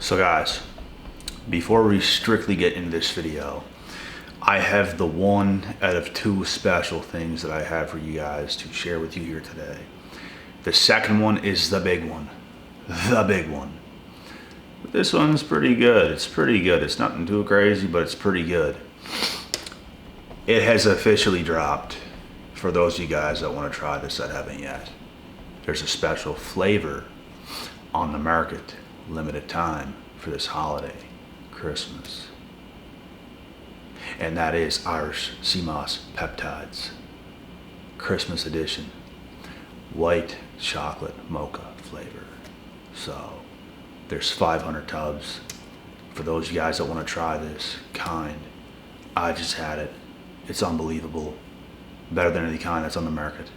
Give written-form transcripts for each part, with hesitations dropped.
So guys, before we strictly get into this video, I have the one out of two special things that I have for you guys to share with you here today. The second one is the big one. The big one. This one's pretty good. It's pretty good. It's nothing too crazy, but it's pretty good. It has officially dropped for those of you guys that want to try this that haven't yet. There's a special flavor on the market, limited time for this holiday, Christmas. And that is Irish Sea Moss Peptides, Christmas edition, white chocolate mocha flavor. So there's 500 tubs. For those of you guys that want to try this kind, I just had it. It's unbelievable. Better than any kind that's on the market.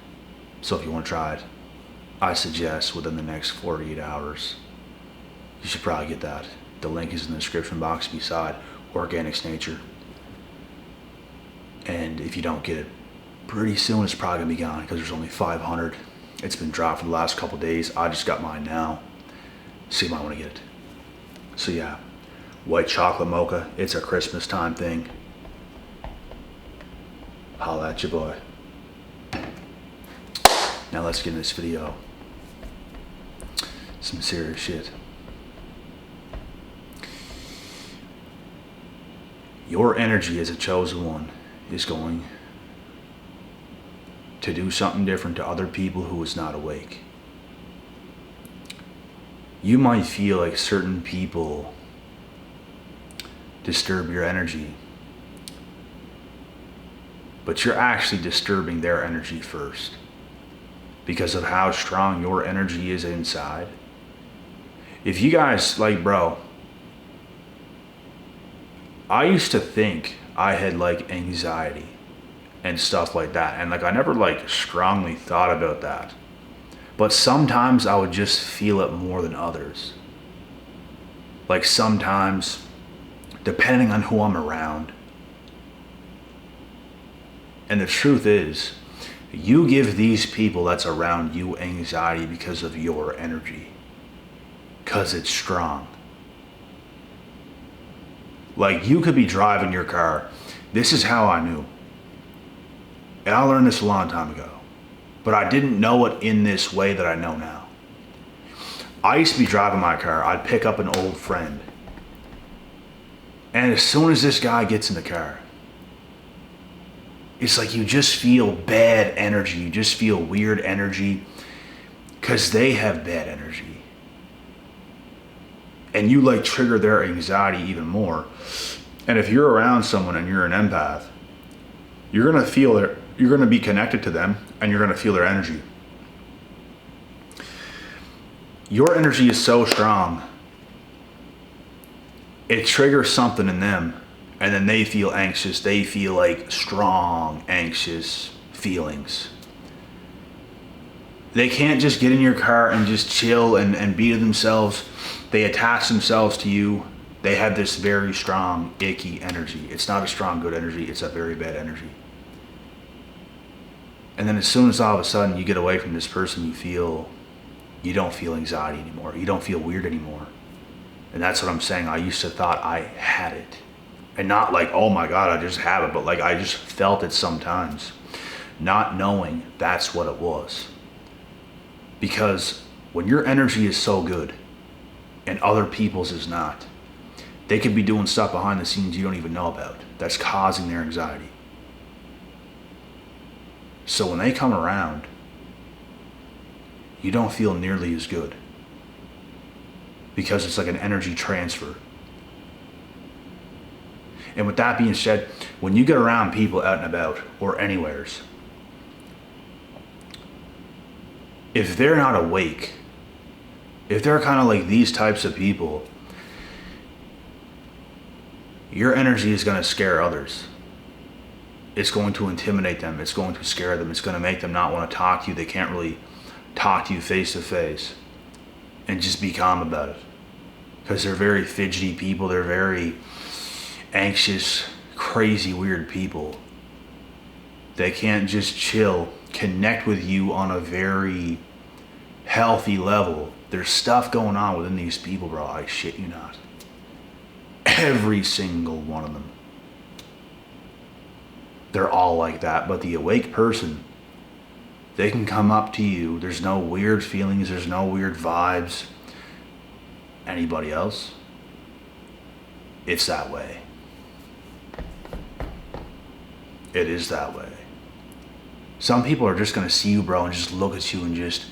So if you want to try it, I suggest within the next 48 hours, you should probably get that. The link is in the description box beside Organics Nature. And if you don't get it, pretty soon it's probably gonna be gone because there's only 500. It's been dropped for the last couple days. I just got mine now. So you might want to get it. So yeah, white chocolate mocha. It's a Christmas time thing. Holla at your boy. Now let's get into this video. Some serious shit. Your energy as a chosen one is going to do something different to other people who is not awake. You might feel like certain people disturb your energy, but you're actually disturbing their energy first because of how strong your energy is inside. If you guys, like, bro, I used to think I had like anxiety and stuff like that, and like I never like strongly thought about that, but sometimes I would just feel it more than others. Like sometimes, depending on who I'm around. And the truth is, you give these people that's around you anxiety because of your energy, because it's strong. Like, you could be driving your car. This is how I knew. And I learned this a long time ago. But I didn't know it in this way that I know now. I used to be driving my car. I'd pick up an old friend. And as soon as this guy gets in the car, it's like you just feel bad energy. You just feel weird energy. Because they have bad energy. And you like trigger their anxiety even more. And if you're around someone and you're an empath, you're gonna feel their, you're gonna be connected to them and you're gonna feel their energy. Your energy is so strong, it triggers something in them, and then they feel anxious. They feel like strong, anxious feelings. They can't just get in your car and just chill and be to themselves. They attach themselves to you. They have this very strong, icky energy. It's not a strong, good energy. It's a very bad energy. And then as soon as all of a sudden you get away from this person, you don't feel anxiety anymore. You don't feel weird anymore. And that's what I'm saying. I used to thought I had it. And not like, oh my God, I just have it. But like, I just felt it sometimes. Not knowing that's what it was. Because when your energy is so good and other people's is not, they could be doing stuff behind the scenes you don't even know about that's causing their anxiety. So when they come around, you don't feel nearly as good because it's like an energy transfer. And with that being said, when you get around people out and about or anywheres, if they're not awake, if they're kind of like these types of people, your energy is going to scare others. It's going to intimidate them. It's going to scare them. It's going to make them not want to talk to you. They can't really talk to you face to face and just be calm about it. Because they're very fidgety people. They're very anxious, crazy, weird people. They can't just chill, connect with you on a very healthy level, there's stuff going on within these people, bro. I shit you not. Every single one of them. They're all like that. But the awake person, they can come up to you. There's no weird feelings. There's no weird vibes. Anybody else? It's that way. It is that way. Some people are just going to see you, bro, and just look at you and just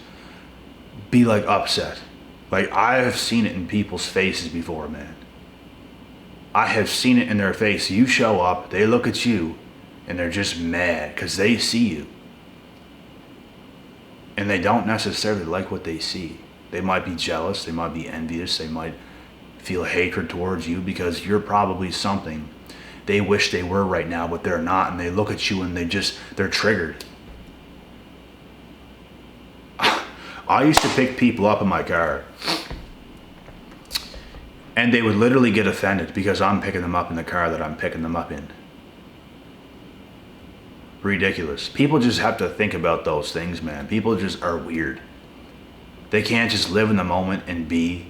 be like upset. Like, I have seen it in people's faces before, man. I have seen it in their face. You show up, they look at you, and they're just mad because they see you. And they don't necessarily like what they see. They might be jealous, they might be envious, they might feel hatred towards you because you're probably something they wish they were right now, but they're not, and they look at you and they're triggered. I used to pick people up in my car, and they would literally get offended because I'm picking them up in the car that I'm picking them up in. Ridiculous. People just have to think about those things, man. People just are weird. They can't just live in the moment and be.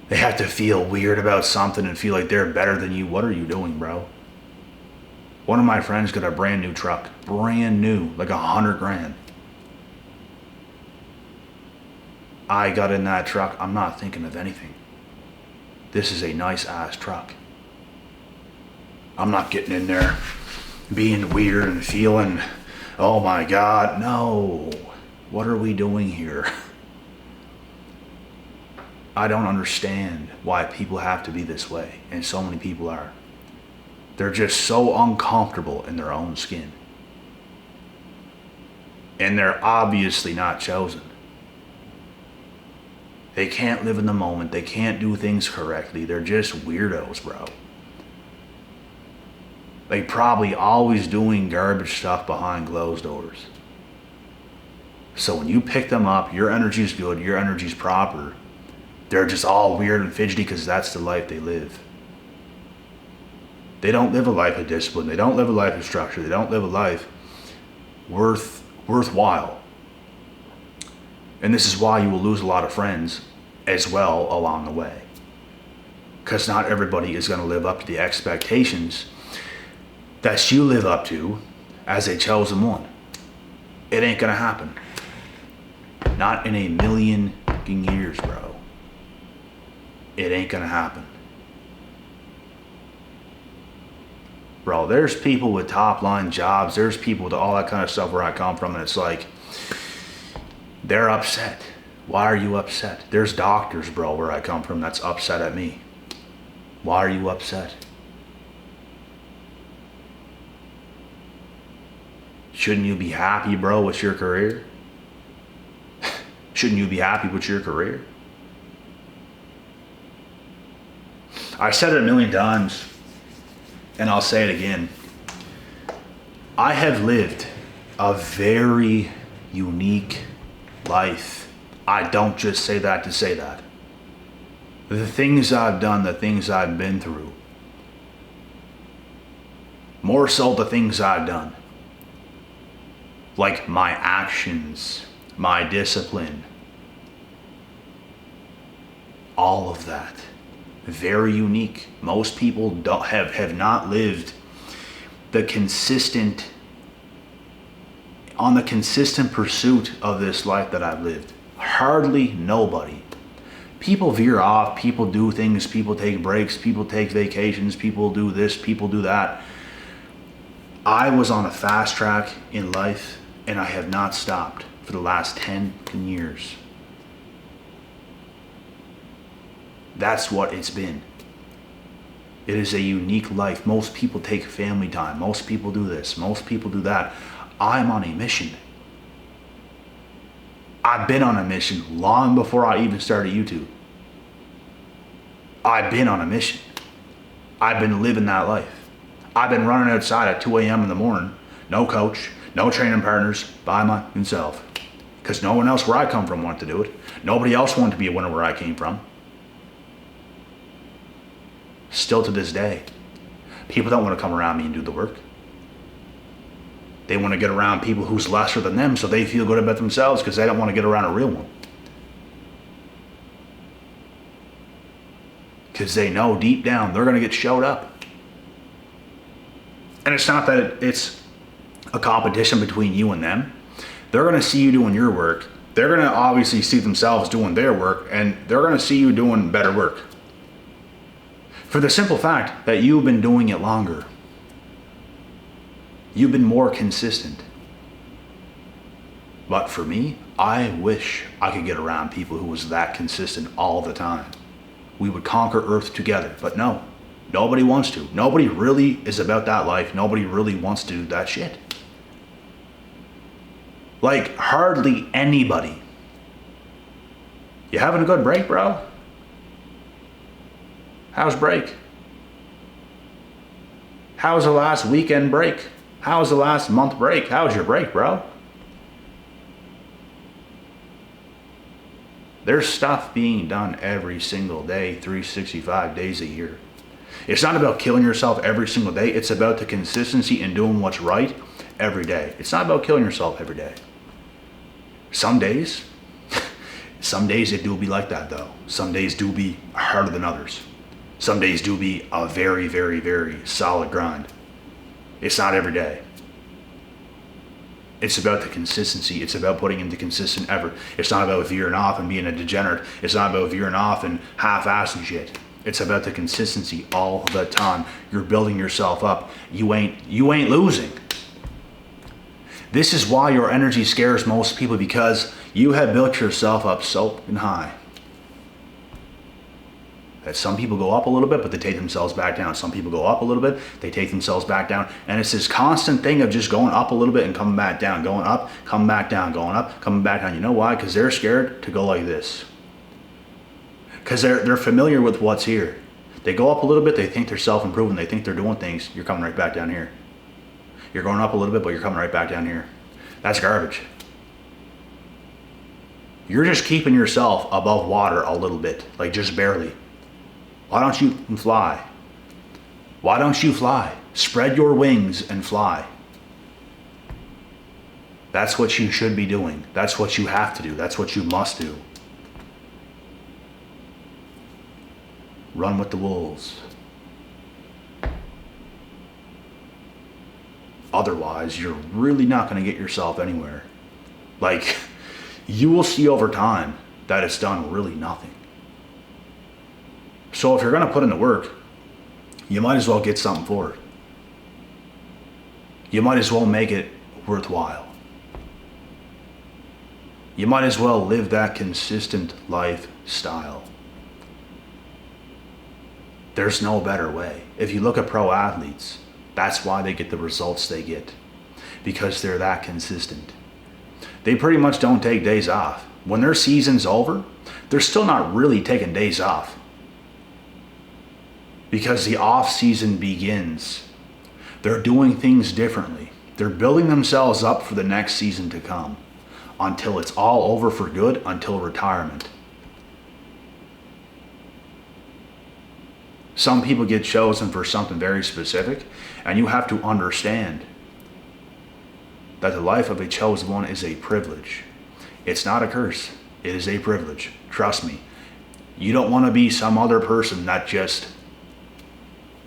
They have to feel weird about something and feel like they're better than you. What are you doing, bro? One of my friends got a brand new truck. Brand new. Like $100,000. I got in that truck. I'm not thinking of anything. This is a nice ass truck. I'm not getting in there being weird and feeling, oh my God, no. What are we doing here? I don't understand why people have to be this way, and so many people are. They're just so uncomfortable in their own skin. And they're obviously not chosen. They can't live in the moment. They can't do things correctly. They're just weirdos, bro. They probably always doing garbage stuff behind closed doors. So when you pick them up, your energy's good, your energy's proper. They're just all weird and fidgety because that's the life they live. They don't live a life of discipline. They don't live a life of structure. They don't live a life worthwhile. And this is why you will lose a lot of friends as well along the way. Because not everybody is going to live up to the expectations that you live up to as a chosen one. It ain't going to happen. Not in a million years, bro. It ain't going to happen. Bro, there's people with top line jobs. There's people with all that kind of stuff where I come from, and it's like, they're upset. Why are you upset? There's doctors, bro, where I come from that's upset at me. Why are you upset? Shouldn't you be happy, bro, with your career? Shouldn't you be happy with your career? I said it a million times, and I'll say it again. I have lived a very unique life. I don't just say that to say that. The things I've done, the things I've been through, more so the things I've done, like my actions, my discipline, all of that, very unique. Most people don't have not lived the consistent pursuit of this life that I've lived. Hardly nobody. People veer off, people do things, people take breaks, people take vacations, people do this, people do that. I was on a fast track in life, and I have not stopped for the last 10 years. That's what it's been. It is a unique life. Most people take family time. Most people do this. Most people do that. I'm on a mission. I've been on a mission long before I even started YouTube. I've been on a mission. I've been living that life. I've been running outside at 2 a.m. in the morning. No coach, no training partners, by myself. Because no one else where I come from wanted to do it. Nobody else wanted to be a winner where I came from. Still to this day, people don't want to come around me and do the work. They want to get around people who's lesser than them so they feel good about themselves because they don't want to get around a real one. because they know deep down they're going to get showed up. And it's not that it's a competition between you and them. They're going to see you doing your work. They're going to obviously see themselves doing their work, and they're going to see you doing better work. For the simple fact that you've been doing it longer. You've been more consistent. But for me, I wish I could get around people who was that consistent all the time. We would conquer Earth together, but no, nobody wants to. Nobody really is about that life. Nobody really wants to do that shit. Like, hardly anybody. You having a good break, bro? How's break? How's the last weekend break? How's the last month break? How's your break, bro? There's stuff being done every single day, 365 days a year. It's not about killing yourself every single day. It's about the consistency in doing what's right every day. It's not about killing yourself every day. Some days it do be like that though. Some days do be harder than others. Some days do be a very, very, very solid grind. It's not every day. It's about the consistency. It's about putting into consistent effort. It's not about veering off and being a degenerate. It's not about veering off and half-assing shit. It's about the consistency all the time. You're building yourself up. You ain't losing. This is why your energy scares most people, because you have built yourself up so fucking high that some people go up a little bit, but they take themselves back down. Some people go up a little bit, they take themselves back down. And it's this constant thing of just going up a little bit and coming back down, going up, coming back down, going up, coming back down. You know why? Because they're scared to go like this. Because they're familiar with what's here. They go up a little bit, they think they're self-improving, they think they're doing things. You're coming right back down here. You're going up a little bit, but you're coming right back down here. That's garbage. You're just keeping yourself above water a little bit, like just barely. Why don't you fly? Why don't you fly? Spread your wings and fly. That's what you should be doing. That's what you have to do. That's what you must do. Run with the wolves. Otherwise, you're really not going to get yourself anywhere. Like, you will see over time that it's done really nothing. So if you're going to put in the work, you might as well get something for it. You might as well make it worthwhile. You might as well live that consistent lifestyle. There's no better way. If you look at pro athletes, that's why they get the results they get. Because they're that consistent. They pretty much don't take days off. When their season's over, they're still not really taking days off. Because the off season begins. They're doing things differently. They're building themselves up for the next season to come. Until it's all over for good, until retirement. Some people get chosen for something very specific, and you have to understand that the life of a chosen one is a privilege. It's not a curse. It is a privilege. Trust me. You don't want to be some other person that just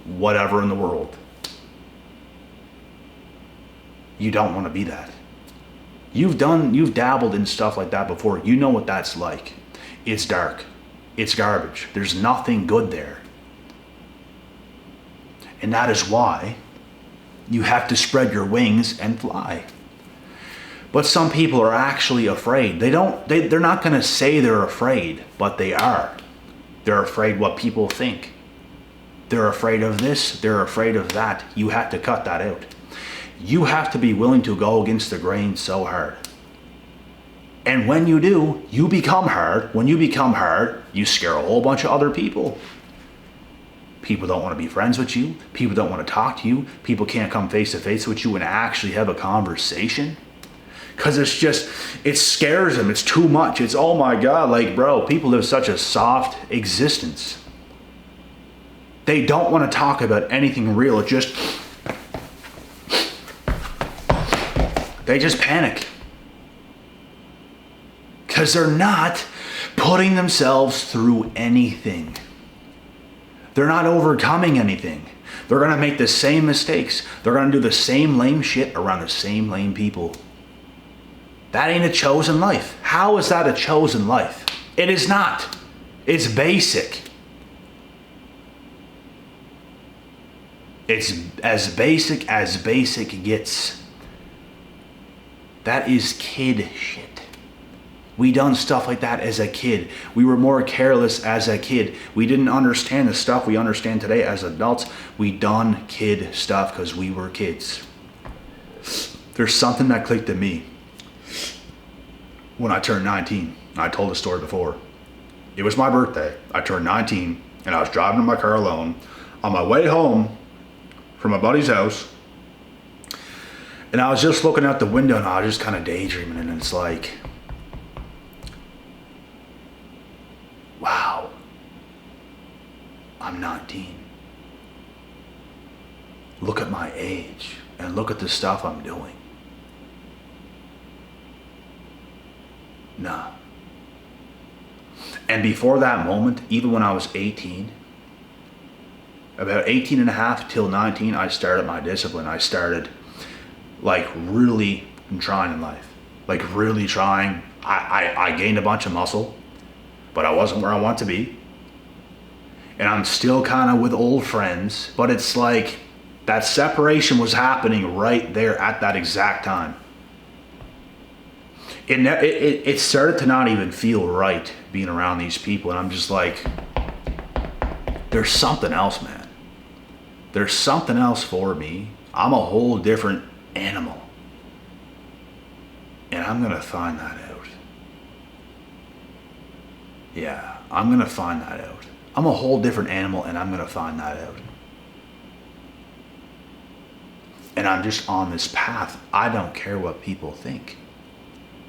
whatever in the world. You don't want to be that. You've dabbled in stuff like that before. You know what that's like. It's dark. It's garbage. There's nothing good there. And that is why you have to spread your wings and fly. But some people are actually afraid. They're not going to say they're afraid, but they are. They're afraid what people think. They're afraid of this. They're afraid of that. You have to cut that out. You have to be willing to go against the grain so hard. And when you do, you become hard. When you become hard, you scare a whole bunch of other people. People don't want to be friends with you. People don't want to talk to you. People can't come face to face with you and actually have a conversation. Because it scares them. It's too much. It's, oh my God, like, bro, people live such a soft existence. They don't want to talk about anything real. They just panic. Because they're not putting themselves through anything. They're not overcoming anything. They're going to make the same mistakes. They're going to do the same lame shit around the same lame people. That ain't a chosen life. How is that a chosen life? It is not. It's basic. It's as basic gets. That is kid shit. We done stuff like that as a kid. We were more careless as a kid. We didn't understand the stuff we understand today as adults. We done kid stuff because we were kids. There's something that clicked in me when I turned 19. I told the story before. It was my birthday. I turned 19 and I was driving in my car alone on my way home from my buddy's house. And I was just looking out the window and I was just kind of daydreaming, and it's like, wow, I'm 19. Look at my age and look at the stuff I'm doing. Nah. And before that moment, even when I was 18, about 18 and a half till 19, I started my discipline. I started like really trying in life. Like really trying. I gained a bunch of muscle, but I wasn't where I want to be. And I'm still kind of with old friends, but it's like that separation was happening right there at that exact time. It started to not even feel right being around these people, and I'm just like, there's something else, man. There's something else for me. I'm a whole different animal, and I'm gonna find that out. Yeah, I'm gonna find that out. I'm a whole different animal, and I'm gonna find that out. And I'm just on this path. I don't care what people think.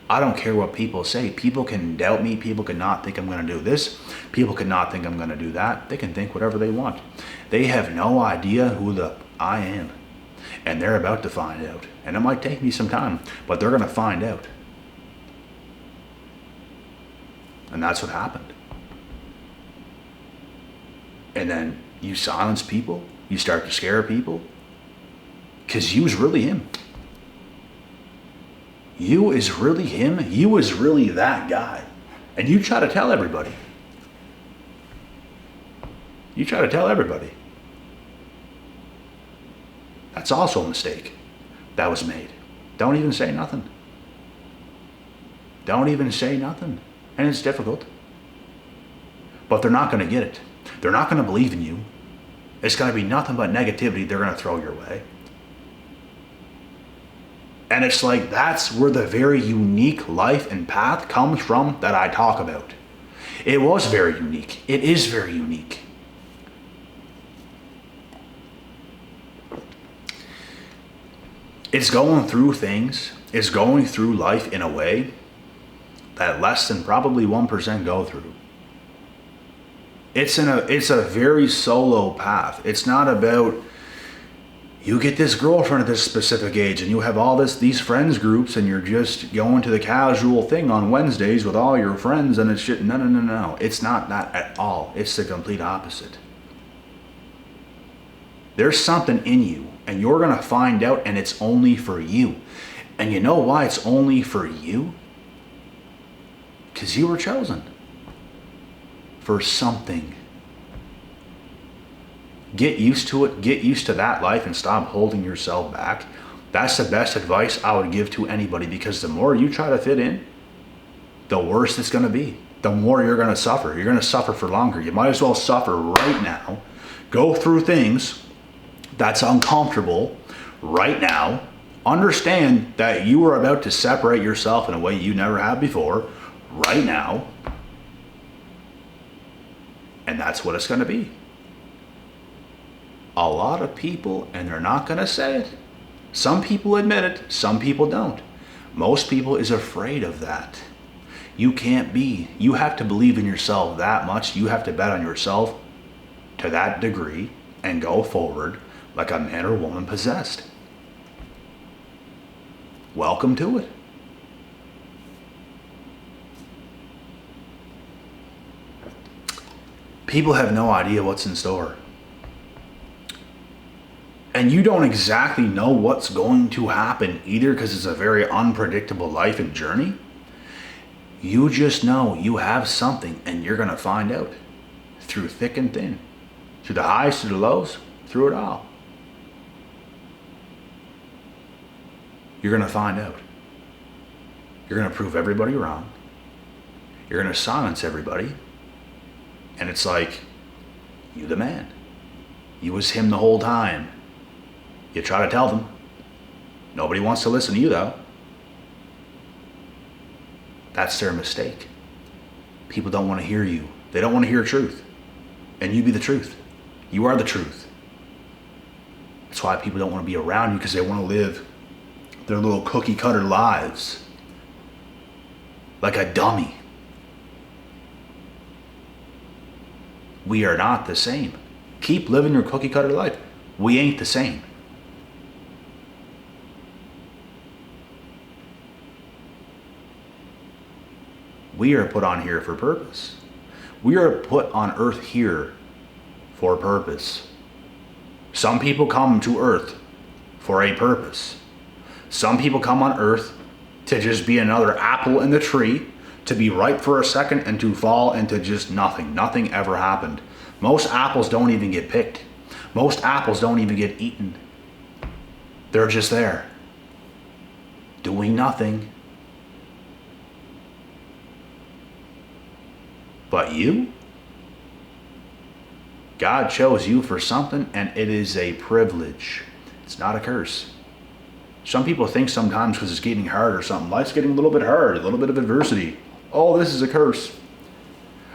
I don't care what people say. People can doubt me. People cannot think I'm going to do this. People cannot think I'm going to do that. They can think whatever they want. They have no idea who I am. And they're about to find out. And it might take me some time, but they're going to find out. And that's what happened. And then you silence people. You start to scare people. Because you was really him. You is really him. You is really that guy. And you try to tell everybody. You try to tell everybody. That's also a mistake that was made. Don't even say nothing. Don't even say nothing. And it's difficult. But they're not going to get it. They're not going to believe in you. It's going to be nothing but negativity they're going to throw your way. And it's like, that's where the very unique life and path comes from that I talk about. It was very unique. It is very unique. It's going through things. It's going through life in a way that less than probably 1% go through. It's a very solo path. It's not about, you get this girlfriend at this specific age and you have all these friends groups and you're just going to the casual thing on Wednesdays with all your friends and it's shit. No. It's not that at all. It's the complete opposite. There's something in you and you're going to find out, and it's only for you. And you know why it's only for you? Because you were chosen for something. Get used to it. Get used to that life and stop holding yourself back. That's the best advice I would give to anybody, because the more you try to fit in, the worse it's going to be. The more you're going to suffer. You're going to suffer for longer. You might as well suffer right now. Go through things that's uncomfortable right now. Understand that you are about to separate yourself in a way you never have before right now. And that's what it's going to be. A lot of people, and they're not going to say it. Some people admit it, some people don't. Most people is afraid of that. You can't be. You have to believe in yourself that much. You have to bet on yourself to that degree and go forward like a man or woman possessed. Welcome to it. People have no idea what's in store. And you don't exactly know what's going to happen either, because it's a very unpredictable life and journey. You just know you have something, and you're going to find out through thick and thin, through the highs, through the lows, through it all. You're going to find out. You're going to prove everybody wrong. You're going to silence everybody. And it's like, you the man. You was him the whole time. You try to tell them. Nobody wants to listen to you though. That's their mistake. People don't want to hear you. They don't want to hear truth. And you be the truth. You are the truth. That's why people don't want to be around you, because they want to live their little cookie cutter lives like a dummy. We are not the same. Keep living your cookie cutter life. We ain't the same. We are put on here for purpose. We are put on earth here for purpose. Some people come to earth for a purpose. Some people come on earth to just be another apple in the tree, to be ripe for a second and to fall into just nothing. Nothing ever happened. Most apples don't even get picked. Most apples don't even get eaten. They're just there, doing nothing. But you? God chose you for something, and it is a privilege. It's not a curse. Some people think sometimes because it's getting hard or something, life's getting a little bit hard, a little bit of adversity. Oh, this is a curse.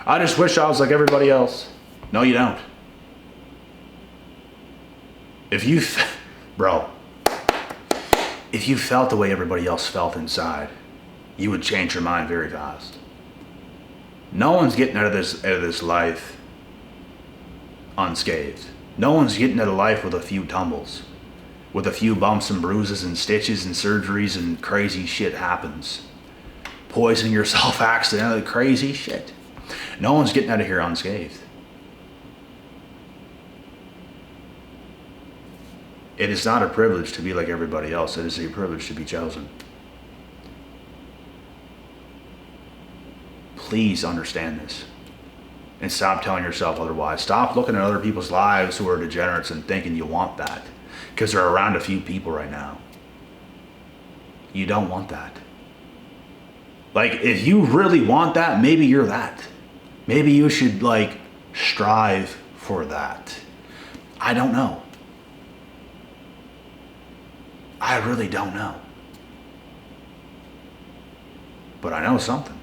I just wish I was like everybody else. No, you don't. If you felt the way everybody else felt inside, you would change your mind very fast. No one's getting out of this life unscathed. No one's getting out of life with a few tumbles, with a few bumps and bruises and stitches and surgeries, and crazy shit happens. Poison yourself accidentally, crazy shit. No one's getting out of here unscathed. It is not a privilege to be like everybody else. It is a privilege to be chosen. Please understand this and stop telling yourself otherwise. Stop looking at other people's lives who are degenerates and thinking you want that because they're around a few people right now. You don't want that. Like, if you really want that, maybe you're that. Maybe you should strive for that. I don't know. I really don't know. But I know something.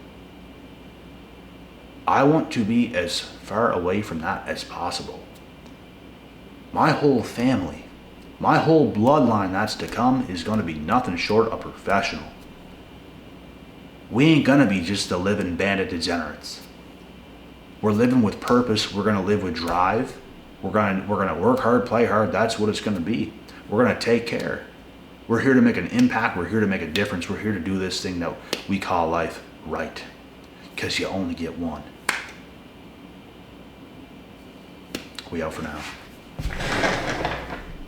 I want to be as far away from that as possible. My whole family, my whole bloodline that's to come is going to be nothing short of professional. We ain't going to be just the living bandit degenerates. We're living with purpose. We're going to live with drive. We're going to work hard, play hard. That's what it's going to be. We're going to take care. We're here to make an impact. We're here to make a difference. We're here to do this thing that we call life right. Because you only get one. We out for now.